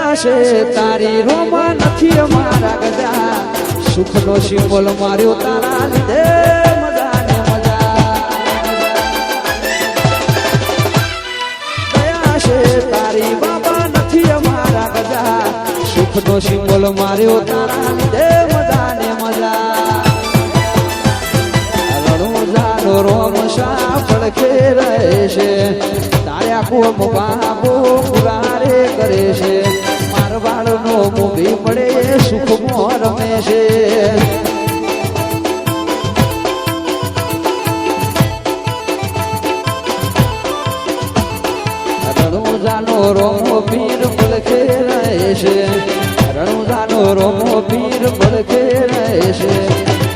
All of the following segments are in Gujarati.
દયા છે તારી રોમાં નથી અમારા ગજા સુખનો સિંબોલ માર્યો તારા લીધે મજા ને મજા દયા છે તારી બાબા નથી અમારા ગજા સુખનો સિંબોલ માર્યો તારા લીધે મજા ને મજા રણુજાનો રોમ શા પડખે રહે છે તારે આખું બાબો પુરારે કરે છે મારવાડનો મૂવી પડે સુખમાં રમે છે રણુજાનો રોમો પીર પડખે રહે છે રણુજાનો રોમો પીર પડખે રહે છે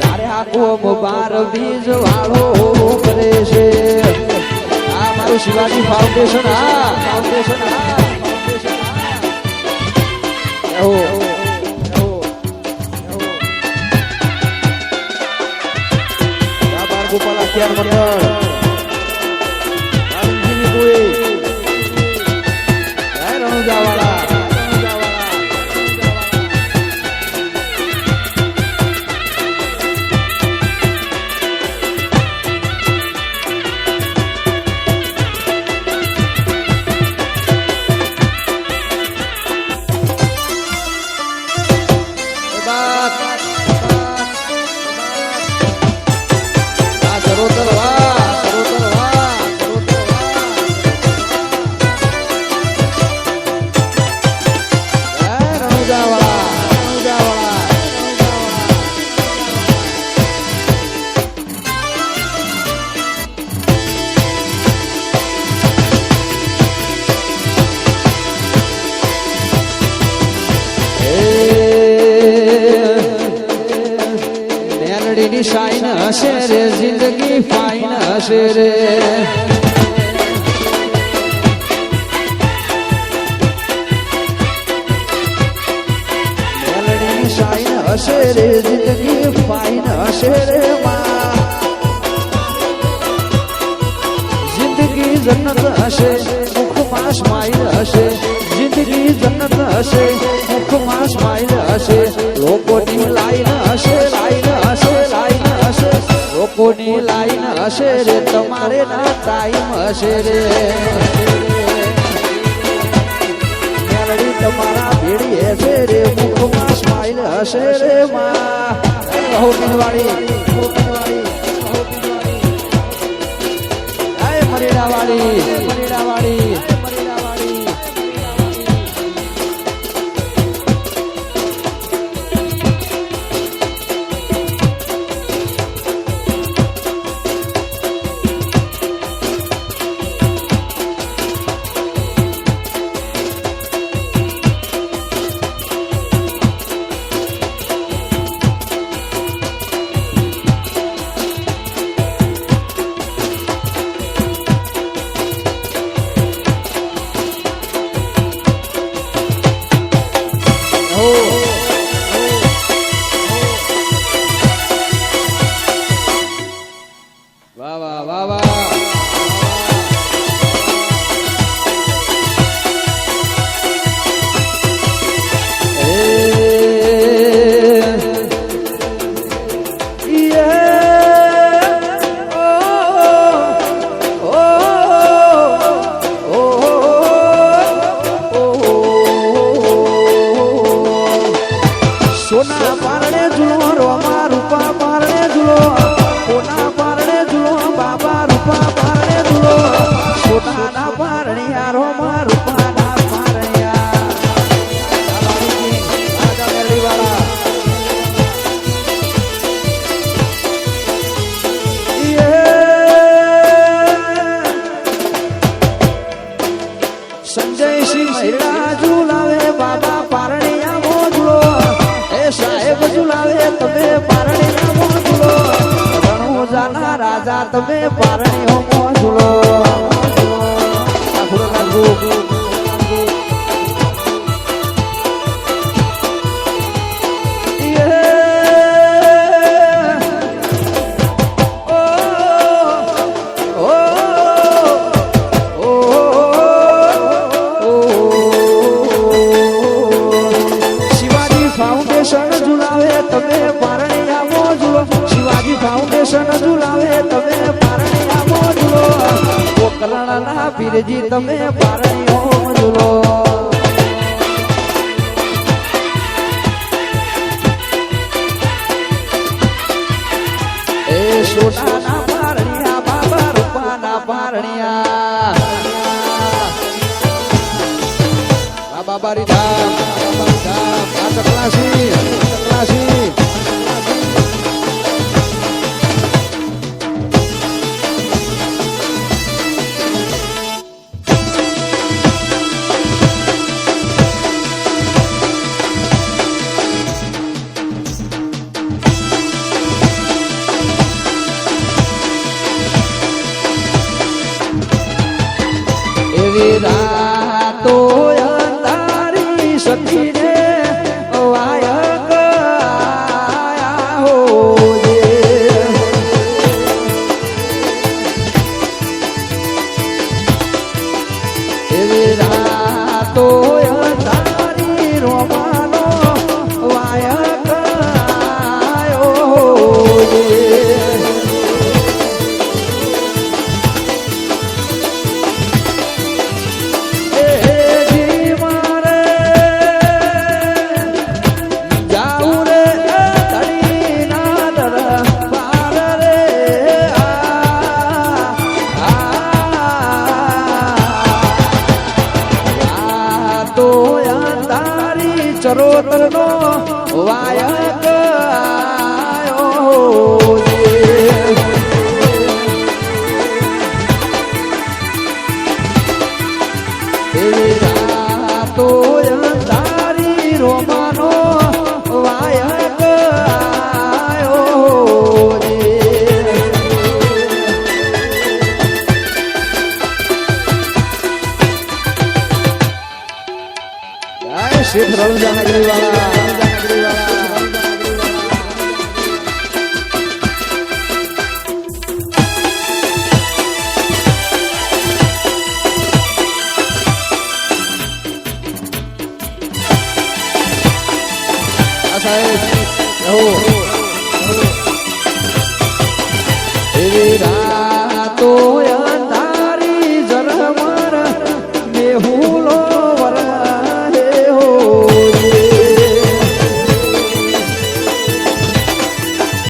તારે આખો બાર બીજ વાળો કરે છે આ મારું શિવાજી ફાઉન્ડેશન ફાઉન્ડેશન ગોપાલ અખ્યાર મંડળ રણુજાવાળા મેલડીની શાઈન હશે રે જિંદગી ફાઈન હશે રે મેલડીની શાઈન હશે રે જિંદગી ફાઈન હશે રે માં જિંદગી જન્નત હશે મુખમાં સ્માઈલ હશે જિંદગી જન્નત હશે મુખમાં સ્માઈલ હશે લોકોની લાઈન હશે લાઈન હશે લાઈન હશે લોકોની લાઈન હશે રે તમારે ના ટાઈમ હશે રે મેલડી તમારા ભેડી હશે રે મુખમાં સ્માઈલ હશે રે માં હો પીનવાળી મરેડાવાળી મરેડાવાળી સોના પારણે ઝૂલો રોમા રૂપા પારણે ઝૂલો સોના પારણે ઝૂલો બાબા રૂપા પારણે ઝૂલો સોનાના પારણિયા રોમા રૂપાના પારણિયા સંજયસિંહ મહિલા ઝુલાવે બાબા પારણિયા મોજલો સાહેબ ઝુલાવે તમે પારણીના મોજલો રણુજાના રાજા તમે પારણીઓ મોજલો માના પીરજી તમે પારણીઓ ઝૂલો એ સોનાના પારણિયા બાબા રૂપાના પારણિયા બાબારી ધામ આ ટકલાસી એવી રાતો અંધારી સખીને વાયક આયા હોજે એવી રાતો અંધારી રોમાનો વાયક આયો હોજે ચરોતર નો વાયક આયો એવી રાતો અંધારી રોમાનો વાયક આયો શેઠ રણુજા નગરી વાળા